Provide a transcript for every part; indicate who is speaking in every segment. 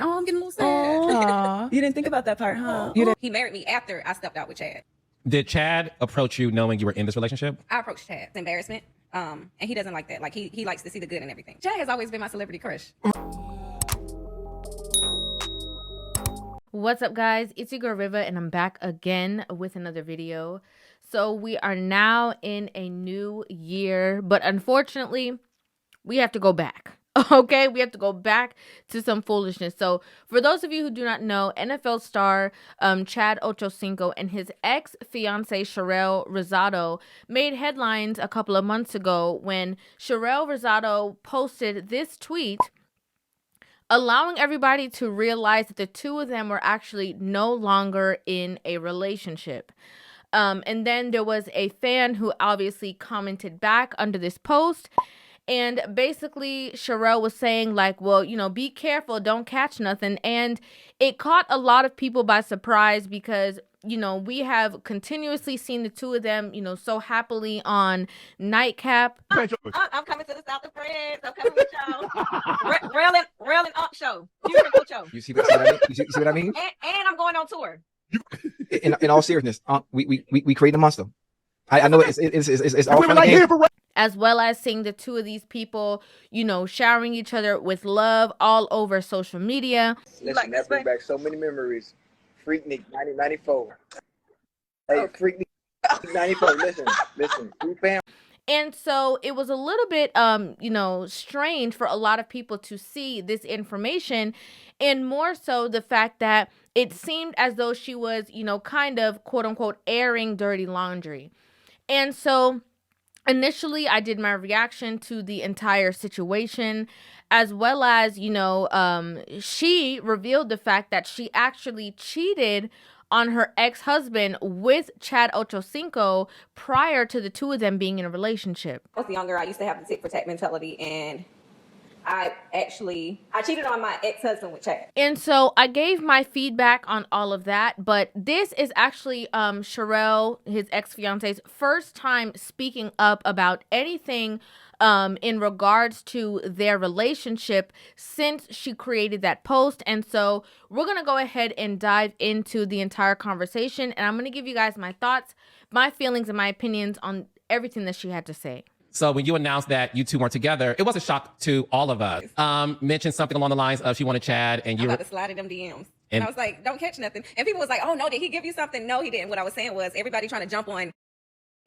Speaker 1: Oh, I'm getting a little sad. You didn't think about that part, huh?
Speaker 2: He married me after I stepped out with Chad.
Speaker 3: Did Chad approach you knowing you were in this relationship?
Speaker 2: I approached Chad. It's embarrassment. And he doesn't like that. Like he likes to see the good in everything. Chad has always been my celebrity crush.
Speaker 4: What's up, guys? It's your girl Rivah, and I'm back again with another video. So we are now in a new year, but unfortunately, we have to go back. Okay, we have to go back to some foolishness. So for those of you who do not know, NFL star Chad Ochocino and his ex-fiance Sharelle Rosado made headlines a couple of months ago when Sharelle Rosado posted this tweet allowing everybody to realize that the two of them were actually no longer in a relationship. And then there was a fan who obviously commented back under this post. And basically, Charelle was saying, like, well, you know, be careful, don't catch nothing. And it caught a lot of people by surprise because, you know, we have continuously seen the two of them, you know, so happily on Nightcap.
Speaker 2: I'm coming to the South of France. I'm coming with y'all. Rail and Up show. Show.
Speaker 5: You see what I mean? You see what I mean?
Speaker 2: And I'm going on tour.
Speaker 5: In all seriousness, we create a monster. I know it's all fun and games.
Speaker 4: As well as seeing the two of these people, you know, showering each other with love all over social media.
Speaker 6: Listen, that brings back so many memories. Freaknik 1994. Hey, Freaknik 94. Listen.
Speaker 4: And so it was a little bit, you know, strange for a lot of people to see this information, and more so the fact that it seemed as though she was, you know, kind of quote unquote airing dirty laundry. And so initially, I did my reaction to the entire situation, as well as, you know, she revealed the fact that she actually cheated on her ex-husband with Chad Ochocino prior to the two of them being in a relationship.
Speaker 2: I was younger. I used to have the tit for tat mentality, and I cheated on my ex-husband with Chad.
Speaker 4: And so I gave my feedback on all of that, but this is actually Sharelle, his ex-fiance's, first time speaking up about anything in regards to their relationship since she created that post. And so we're going to go ahead and dive into the entire conversation, and I'm going to give you guys my thoughts, my feelings, and my opinions on everything that she had to say.
Speaker 3: So when you announced that you two weren't together, it was a shock to all of us. Mentioned something along the lines of she wanted Chad, and you
Speaker 2: were about to slide in them DMs. And I was like, don't catch nothing. And people was like, oh no, did he give you something? No, he didn't. What I was saying was everybody trying to jump on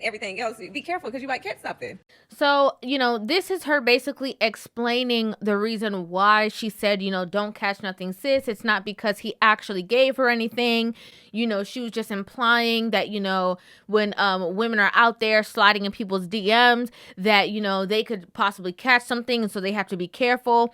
Speaker 2: everything else. Be careful because you might catch something.
Speaker 4: So, you know, this is her basically explaining the reason why she said, you know, don't catch nothing, sis. It's not because he actually gave her anything. You know, she was just implying that, you know, when women are out there sliding in people's DMs, that, you know, they could possibly catch something, and so they have to be careful.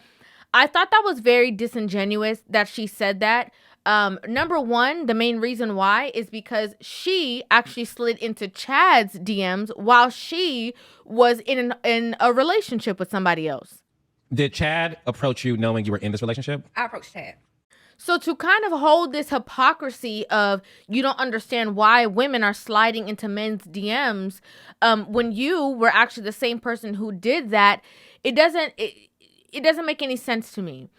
Speaker 4: I thought that was very disingenuous that she said that. Number one, the main reason why is because she actually slid into Chad's DMs while she was in a relationship with somebody else.
Speaker 3: Did Chad approach you knowing you were in this relationship?
Speaker 2: I approached Chad.
Speaker 4: So to kind of hold this hypocrisy of you don't understand why women are sliding into men's DMs, when you were actually the same person who did that, it doesn't make any sense to me.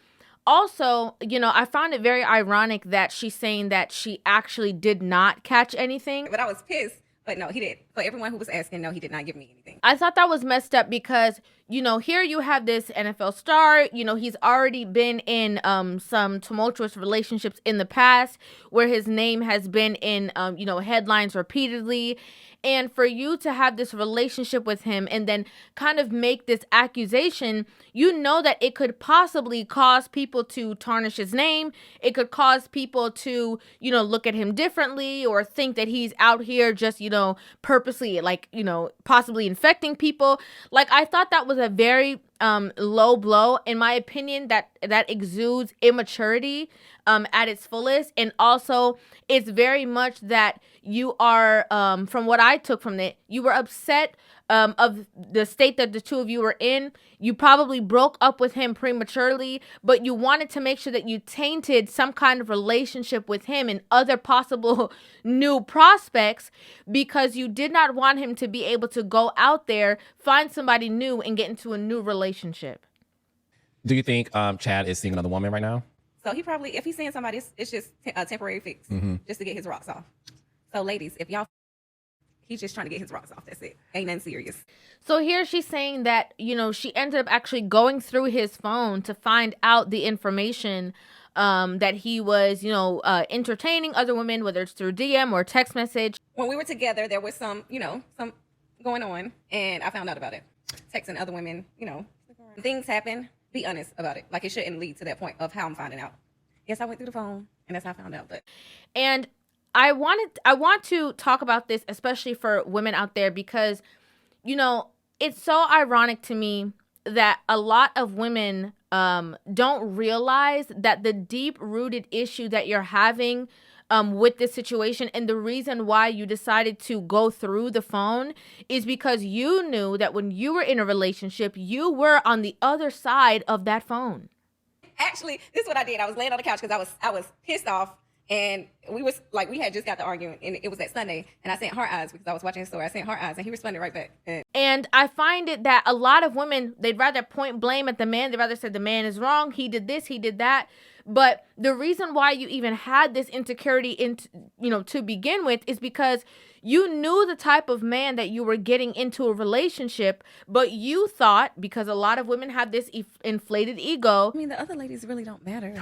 Speaker 4: Also, you know, I found it very ironic that she's saying that she actually did not catch anything.
Speaker 2: But I was pissed. But no, he did. For everyone who was asking, no, he did not give me anything.
Speaker 4: I thought that was messed up because, you know, here you have this NFL star, you know, he's already been in some tumultuous relationships in the past where his name has been in, you know, headlines repeatedly. And for you to have this relationship with him and then kind of make this accusation, you know that it could possibly cause people to tarnish his name. It could cause people to, you know, look at him differently or think that he's out here just, you know, purposely, like, you know, possibly infecting people. Like, I thought that was a very low blow. In my opinion, that exudes immaturity at its fullest. And also, it's very much that you are, from what I took from it, you were upset of the state that the two of you were in. You probably broke up with him prematurely, but you wanted to make sure that you tainted some kind of relationship with him and other possible new prospects because you did not want him to be able to go out there, find somebody new, and get into a new relationship.
Speaker 3: Do you think Chad is seeing another woman right now?
Speaker 2: So he probably, if he's seeing somebody, it's just a temporary fix, just to get his rocks off. So ladies, if y'all, he's just trying to get his rocks off. That's it. Ain't nothing serious.
Speaker 4: So here she's saying that, she ended up actually going through his phone to find out the information that he was, entertaining other women, whether it's through DM or text message.
Speaker 2: When we were together, there was some going on, and I found out about it. Texting other women, things happen. Be honest about it. Like, it shouldn't lead to that point of how I'm finding out. Yes, I went through the phone, and that's how I found out.
Speaker 4: And I want to talk about this, especially for women out there, because, it's so ironic to me that a lot of women don't realize that the deep-rooted issue that you're having with this situation, and the reason why you decided to go through the phone, is because you knew that when you were in a relationship, you were on the other side of that phone.
Speaker 2: Actually, this is what I did. I was laying on the couch because I was pissed off, and we had just got to arguing, and it was that Sunday, and I sent heart eyes because I was watching his story. I sent heart eyes, and he responded right back.
Speaker 4: And I find it that a lot of women, they'd rather point blame at the man. They'd rather say the man is wrong. He did this, he did that. But the reason why you even had this insecurity to begin with is because you knew the type of man that you were getting into a relationship, but you thought, because a lot of women have this inflated ego.
Speaker 2: I mean, the other ladies really don't matter.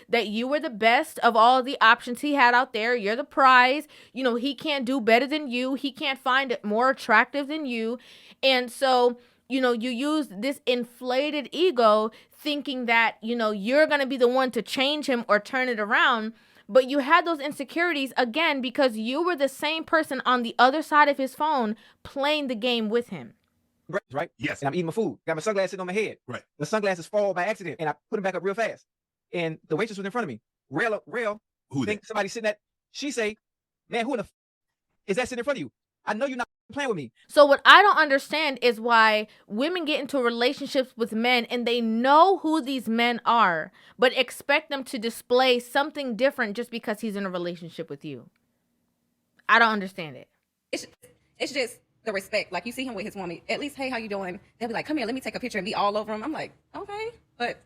Speaker 4: That you were the best of all the options he had out there. You're the prize. He can't do better than you. He can't find it more attractive than you. And so, you use this inflated ego thinking that, you're going to be the one to change him or turn it around. But you had those insecurities, again, because you were the same person on the other side of his phone playing the game with him.
Speaker 5: Right?
Speaker 7: Yes.
Speaker 5: And I'm eating my food. Got my sunglasses on my head.
Speaker 7: Right.
Speaker 5: The sunglasses fall by accident, and I put them back up real fast. And the waitress was in front of me. Rail,
Speaker 7: Who
Speaker 5: think somebody sitting at, she say, man, who in the is that sitting in front of you? I know you're not playing with me.
Speaker 4: So what I don't understand is why women get into relationships with men and they know who these men are, but expect them to display something different just because he's in a relationship with you. I don't understand it.
Speaker 2: It's just the respect. Like, you see him with his woman, at least, hey, how you doing? They'll be like, come here, let me take a picture, and be all over him. I'm like, okay, but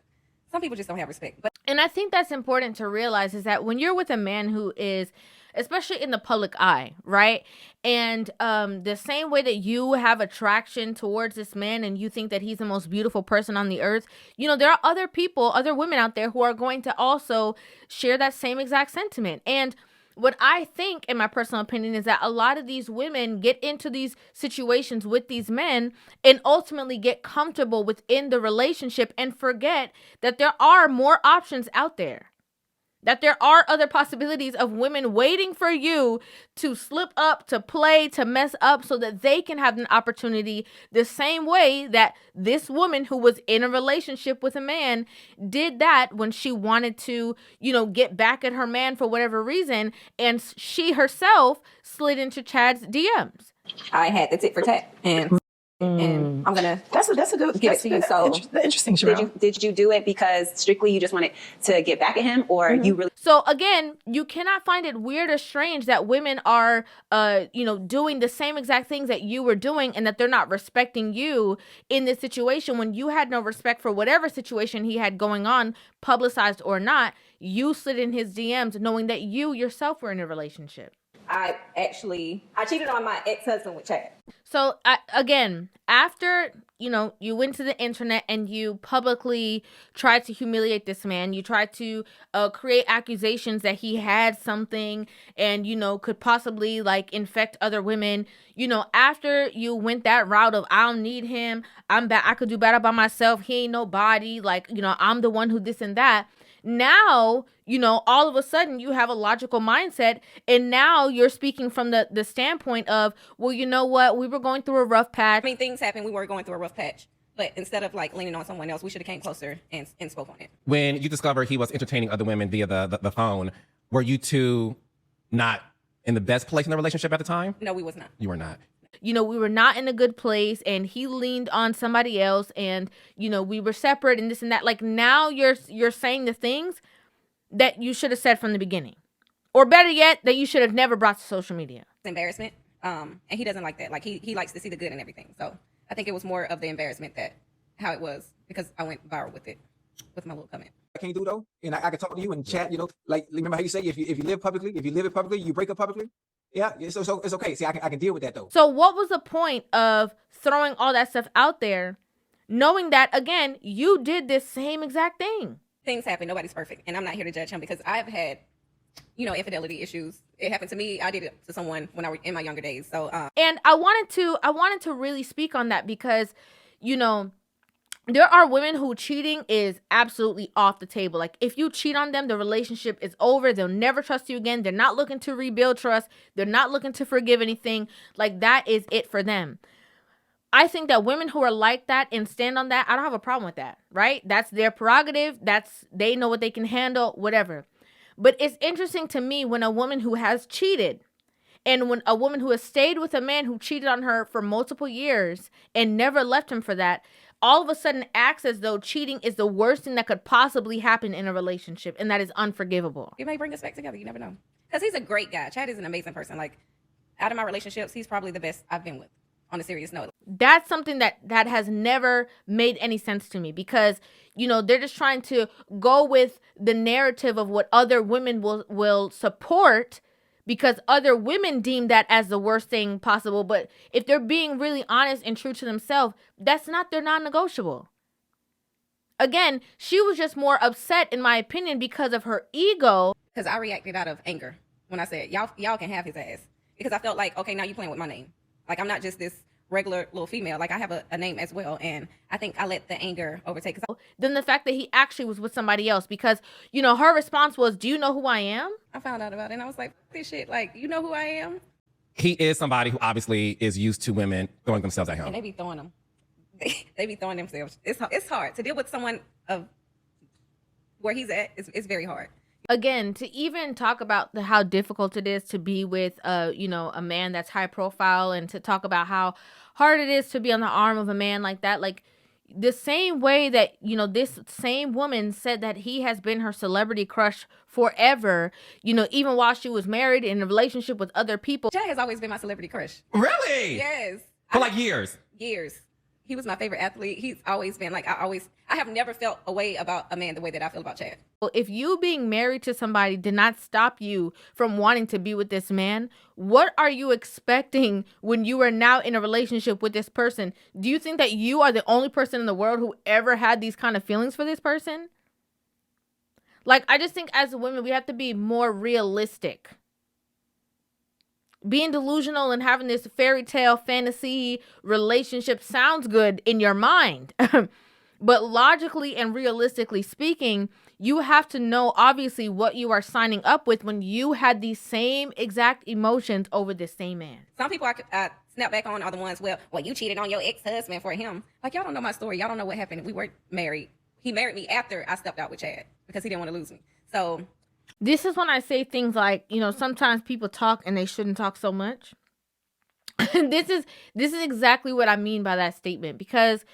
Speaker 2: some people just don't have respect.
Speaker 4: And I think that's important to realize, is that when you're with a man who is, especially in the public eye, right? And the same way that you have attraction towards this man and you think that he's the most beautiful person on the earth, there are other people, other women out there who are going to also share that same exact sentiment. And what I think, in my personal opinion, is that a lot of these women get into these situations with these men and ultimately get comfortable within the relationship and forget that there are more options out there. That there are other possibilities of women waiting for you to slip up, to play, to mess up, so that they can have an opportunity, the same way that this woman who was in a relationship with a man did that when she wanted to, get back at her man for whatever reason, and she herself slid into Chad's DMs.
Speaker 2: I had the tit for tat, and I'm gonna
Speaker 1: That's a good
Speaker 2: give it to you. So
Speaker 1: interesting, Sharelle.
Speaker 8: Did you do it because strictly you just wanted to get back at him, or you really?
Speaker 4: So again, you cannot find it weird or strange that women are, doing the same exact things that you were doing, and that they're not respecting you in this situation when you had no respect for whatever situation he had going on, publicized or not. You slid in his DMs knowing that you yourself were in a relationship.
Speaker 2: I cheated on my ex-husband with Chad.
Speaker 4: So again, after, you went to the internet and you publicly tried to humiliate this man, you tried to create accusations that he had something and, could possibly infect other women. After you went that route of, I don't need him, I could do better by myself, he ain't nobody, I'm the one who this and that. Now, all of a sudden you have a logical mindset, and now you're speaking from the standpoint of, well, you know what? We were going through a rough patch.
Speaker 2: I mean, things happen. We were going through a rough patch. But instead of leaning on someone else, we should have came closer and spoke on it. When
Speaker 3: you discover he was entertaining other women via the phone, were you two not in the best place in the relationship at the time?
Speaker 2: No, we was not.
Speaker 3: You were not.
Speaker 4: We were not in a good place, and he leaned on somebody else, and, we were separate and this and that. Now you're saying the things that you should have said from the beginning, or better yet, that you should have never brought to social media.
Speaker 2: Embarrassment. And he doesn't like that. He likes to see the good in everything. So I think it was more of the embarrassment, that how it was, because I went viral with it, with my little comment.
Speaker 5: I can't do though, and I can talk to you and chat. You know, like remember how you say if you live publicly, if you live it publicly, you break up publicly. Yeah, so it's okay. See, I can deal with that though.
Speaker 4: So what was the point of throwing all that stuff out there, knowing that again you did this same exact thing?
Speaker 2: Things happen. Nobody's perfect, and I'm not here to judge him because I've had, infidelity issues. It happened to me. I did it to someone when I was in my younger days. So,
Speaker 4: and I wanted to really speak on that because, there are women who cheating is absolutely off the table. Like if you cheat on them, the relationship is over. They'll never trust you again. They're not looking to rebuild trust. They're not looking to forgive anything. Like that is it for them. I think that women who are like that and stand on that, I don't have a problem with that, right? That's their prerogative. They know what they can handle, whatever. But it's interesting to me when a woman who has cheated and when a woman who has stayed with a man who cheated on her for multiple years and never left him for that, all of a sudden acts as though cheating is the worst thing that could possibly happen in a relationship, and that is unforgivable.
Speaker 2: It may bring us back together. You never know. Because he's a great guy. Chad is an amazing person. Like, out of my relationships, he's probably the best I've been with, on a serious note.
Speaker 4: That's something that has never made any sense to me because, they're just trying to go with the narrative of what other women will support because other women deem that as the worst thing possible. But if they're being really honest and true to themselves, that's not their non-negotiable. Again, she was just more upset, in my opinion, because of her ego.
Speaker 2: Because I reacted out of anger when I said, y'all can have his ass. Because I felt like, okay, now you're playing with my name. Like, I'm not just this regular little female. Like, I have a name as well. And I think I let the anger overtake.
Speaker 4: Then the fact that he actually was with somebody else because, her response was, do you know who I am?
Speaker 2: I found out about it and I was like, this shit, like, you know who I am?
Speaker 3: He is somebody who obviously is used to women throwing themselves at him.
Speaker 2: And they be throwing them. They be throwing themselves. It's hard to deal with someone of where he's at. It's very hard.
Speaker 4: Again, to even talk about how difficult it is to be with, a man that's high profile and to talk about how hard it is to be on the arm of a man like that. Like the same way that, this same woman said that he has been her celebrity crush forever, even while she was married in a relationship with other people.
Speaker 2: Chad has always been my celebrity crush.
Speaker 3: Really?
Speaker 2: Yes.
Speaker 3: For like years?
Speaker 2: Years. He was my favorite athlete. He's always been like, I have never felt a way about a man the way that I feel about Chad.
Speaker 4: Well, if you being married to somebody did not stop you from wanting to be with this man, what are you expecting when you are now in a relationship with this person? Do you think that you are the only person in the world who ever had these kind of feelings for this person? Like, I just think as women, we have to be more realistic. Being delusional and having this fairy tale fantasy relationship sounds good in your mind. But logically and realistically speaking, you have to know obviously what you are signing up with when you had these same exact emotions over this same man.
Speaker 2: Some people I snap back on are the ones, well, you cheated on your ex-husband for him. Like, y'all don't know my story. Y'all don't know what happened. We weren't married. He married me after I stepped out with Chad because he didn't want to lose me. So
Speaker 4: this is when I say things like, sometimes people talk and they shouldn't talk so much. This is exactly what I mean by that statement because,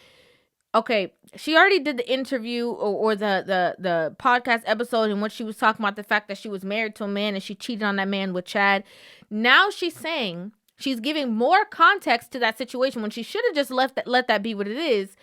Speaker 4: okay, she already did the interview or the podcast episode in which she was talking about the fact that she was married to a man and she cheated on that man with Chad. Now she's saying she's giving more context to that situation when she should have just let that be what it is.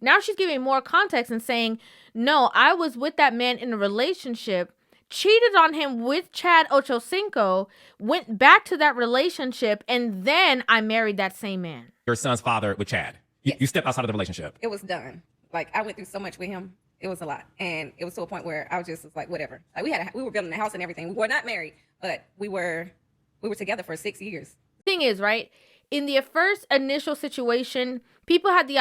Speaker 4: Now she's giving more context and saying, no, I was with that man in a relationship, cheated on him with Chad Ochocino, went back to that relationship, and then I married that same man.
Speaker 3: Your son's father with Chad. You stepped outside of the relationship.
Speaker 2: It was done. Like, I went through so much with him. It was a lot. And it was to a point where I was just like, whatever. Like, we were building a house and everything. We were not married, but we were together for 6 years.
Speaker 4: Thing is, right, in the first initial situation, people had the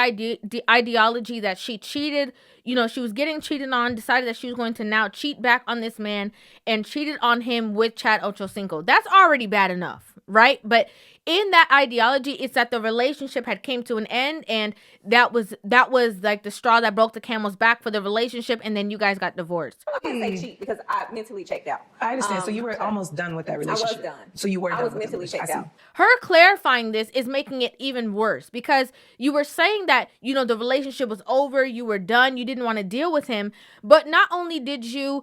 Speaker 4: ideology that she cheated, she was getting cheated on, decided that she was going to now cheat back on this man and cheated on him with Chad Ochocino. That's already bad enough, right? But in that ideology, it's that the relationship had came to an end, and that was like the straw that broke the camel's back for the relationship, and then you guys got divorced.
Speaker 2: I can't say cheat because I mentally checked out.
Speaker 1: I understand. So you were almost done with that relationship.
Speaker 2: I was done.
Speaker 1: So you were done.
Speaker 2: I was
Speaker 1: with
Speaker 2: mentally checked out.
Speaker 4: Her clarifying this is making it even worse because you were saying that, the relationship was over, you were done, you didn't want to deal with him. But not only did you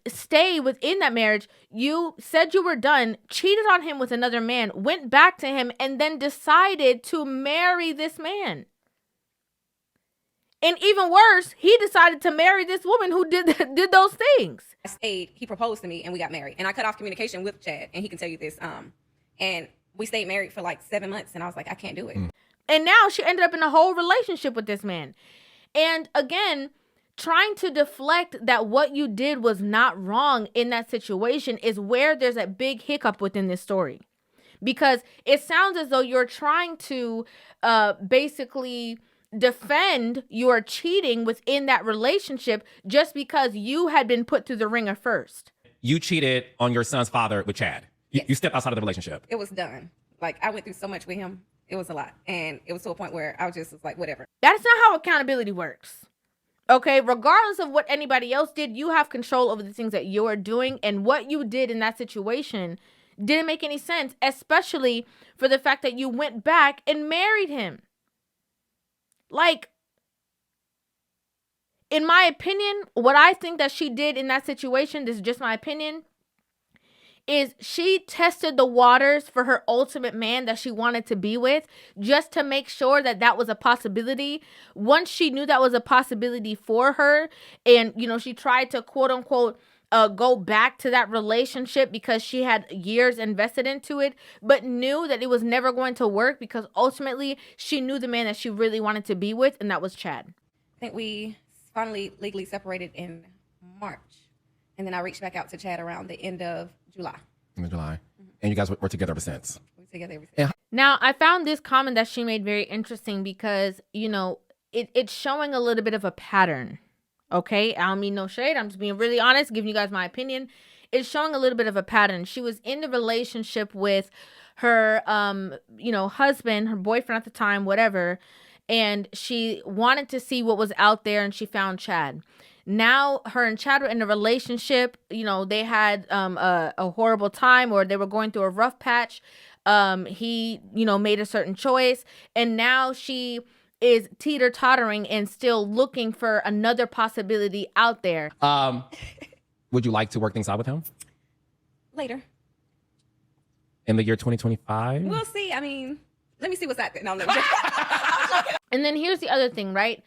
Speaker 4: stay within that marriage, you said you were done, cheated on him with another man, went back to him, and then decided to marry this man. And even worse, he decided to marry this woman who did those things.
Speaker 2: I stayed. He proposed to me, and we got married. And I cut off communication with Chad, and he can tell you this. And we stayed married for like 7 months, and I was like, I can't do it.
Speaker 4: And now she ended up in a whole relationship with this man. And again, trying to deflect that what you did was not wrong in that situation is where there's a big hiccup within this story. Because it sounds as though you're trying to basically defend your cheating within that relationship just because you had been put through the ringer first.
Speaker 3: You cheated on your son's father with Chad. You stepped outside of the relationship.
Speaker 2: It was done. Like, I went through so much with him. It was a lot. And it was to a point where I was just like, whatever.
Speaker 4: That's not how accountability works. Okay, regardless of what anybody else did, you have control over the things that you're doing, and what you did in that situation didn't make any sense, especially for the fact that you went back and married him. Like, in my opinion, what I think that she did in that situation, this is just my opinion, is she tested the waters for her ultimate man that she wanted to be with just to make sure that that was a possibility. Once she knew that was a possibility for her, and, you know, she tried to quote unquote go back to that relationship because she had years invested into it, but knew that it was never going to work because ultimately she knew the man that she really wanted to be with, and that was Chad.
Speaker 2: I think we finally legally separated in March. And then I reached back out to Chad around the end of July.
Speaker 3: In July. And you guys were together ever since.
Speaker 2: We were together ever since.
Speaker 3: Yeah.
Speaker 4: Now, I found this comment that she made very interesting because, you know, it's showing a little bit of a pattern. Okay? I don't mean no shade. I'm just being really honest, giving you guys my opinion. It's showing a little bit of a pattern. She was in the relationship with her, husband, her boyfriend at the time, whatever. And she wanted to see what was out there, and she found Chad. Now her and Chad were in a relationship. You know, they had a horrible time, or they were going through a rough patch. He, made a certain choice, and now she is teeter-tottering and still looking for another possibility out there.
Speaker 3: Would you like to work things out with him?
Speaker 2: Later.
Speaker 3: In the year 2025?
Speaker 2: We'll see. I mean, let me see what's out there. No, no.
Speaker 4: And then here's the other thing, right?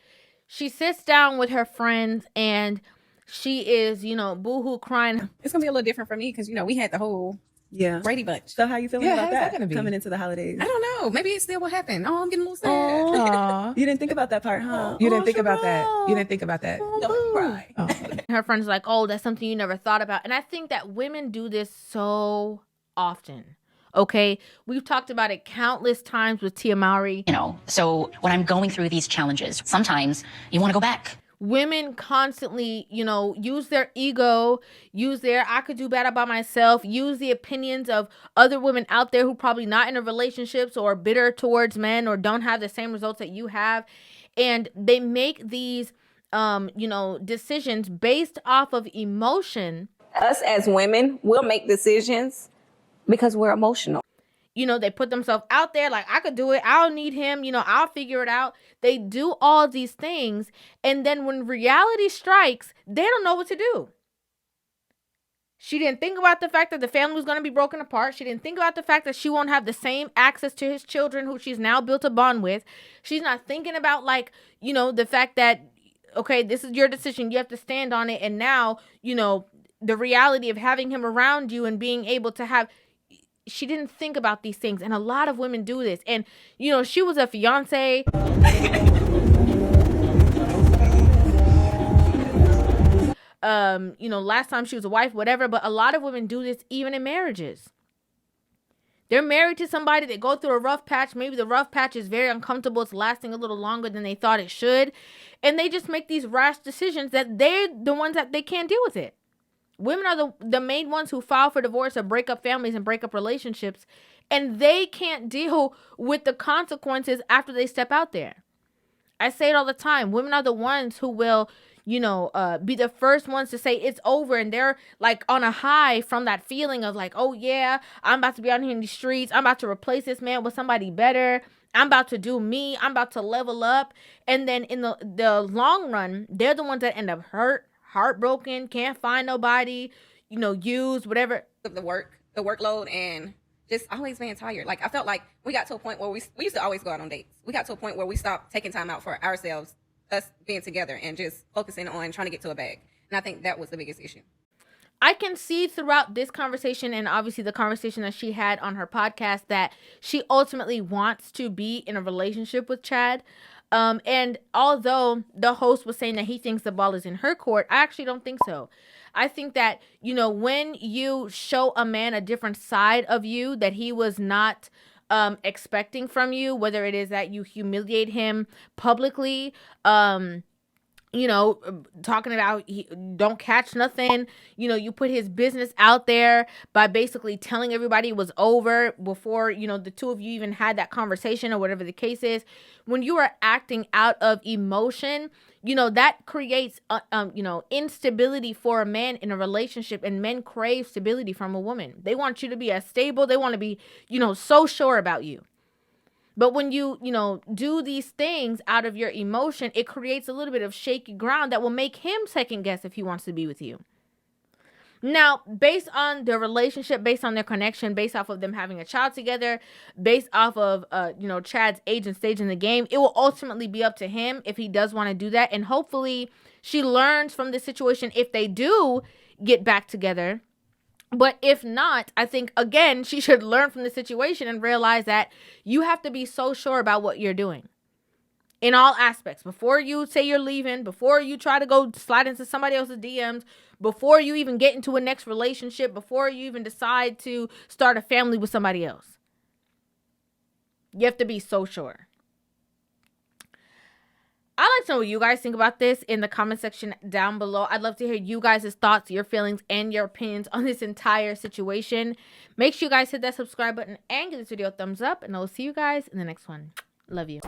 Speaker 4: She sits down with her friends and she is, boohoo crying.
Speaker 2: It's going to be a little different for me because, we had the whole Brady bunch.
Speaker 1: So how you feeling
Speaker 2: Yeah,
Speaker 1: about
Speaker 2: how's that
Speaker 1: that
Speaker 2: gonna be?
Speaker 1: coming into the holidays?
Speaker 2: I don't know. Maybe it still will happen. Oh, I'm getting a little sad.
Speaker 1: Aw. You didn't think about that part, huh?
Speaker 7: You didn't think about that. You didn't think about that.
Speaker 2: Don't cry.
Speaker 7: Oh.
Speaker 4: Her friends are like, oh, that's something you never thought about. And I think that women do this so often. Okay, we've talked about it countless times with Tia Mowry.
Speaker 9: So when I'm going through these challenges, sometimes you want to go back.
Speaker 4: Women constantly, use their ego, use their I could do better by myself, use the opinions of other women out there who probably not in a relationships or bitter towards men or don't have the same results that you have. And they make these, decisions based off of emotion.
Speaker 10: Us as women will make decisions because we're emotional.
Speaker 4: They put themselves out there like, I could do it. I don't need him. I'll figure it out. They do all these things. And then when reality strikes, they don't know what to do. She didn't think about the fact that the family was going to be broken apart. She didn't think about the fact that she won't have the same access to his children who she's now built a bond with. She's not thinking about the fact that, okay, this is your decision. You have to stand on it. And now, the reality of having him around you and being able to have... She didn't think about these things, and a lot of women do this. And she was a fiance. Last time she was a wife, whatever. But a lot of women do this even in marriages. They're married to somebody, they go through a rough patch. Maybe the rough patch is very uncomfortable. It's lasting a little longer than they thought it should. And they just make these rash decisions that they're the ones that they can't deal with it. Women are the main ones who file for divorce or break up families and break up relationships. And they can't deal with the consequences after they step out there. I say it all the time. Women are the ones who will, be the first ones to say it's over. And they're like on a high from that feeling of like, oh yeah, I'm about to be out here in the streets. I'm about to replace this man with somebody better. I'm about to do me. I'm about to level up. And then in the long run, they're the ones that end up hurt, heartbroken, can't find nobody, used, whatever.
Speaker 2: The workload, and just always being tired. Like, I felt like we got to a point where we used to always go out on dates. We got to a point where we stopped taking time out for ourselves us being together and just focusing on trying to get to a bag. And I think that was the biggest issue.
Speaker 4: I can see throughout this conversation and obviously the conversation that she had on her podcast that she ultimately wants to be in a relationship with Chad. And although the host was saying that he thinks the ball is in her court, I actually don't think so. I think that, you know, when you show a man a different side of you that he was not expecting from you, whether it is that you humiliate him publicly, you know, talking about don't catch nothing. You know, you put his business out there by basically telling everybody it was over before, you know, the two of you even had that conversation or whatever the case is. When you are acting out of emotion, you know, that creates, you know, instability for a man in a relationship, and men crave stability from a woman. They want you to be as stable. They want to be, you know, so sure about you. But when you know, do these things out of your emotion, it creates a little bit of shaky ground that will make him second guess if he wants to be with you. Now, based on their relationship, based on their connection, based off of them having a child together, based off of, you know, Chad's age and stage in the game, it will ultimately be up to him if he does want to do that. And hopefully she learns from this situation if they do get back together. But if not, I think, again, she should learn from the situation and realize that you have to be so sure about what you're doing in all aspects. Before you say you're leaving, before you try to go slide into somebody else's DMs, before you even get into a next relationship, before you even decide to start a family with somebody else. You have to be so sure. I'd like to know what you guys think about this in the comment section down below. I'd love to hear you guys' thoughts, your feelings, and your opinions on this entire situation. Make sure you guys hit that subscribe button and give this video a thumbs up. And I'll see you guys in the next one. Love you.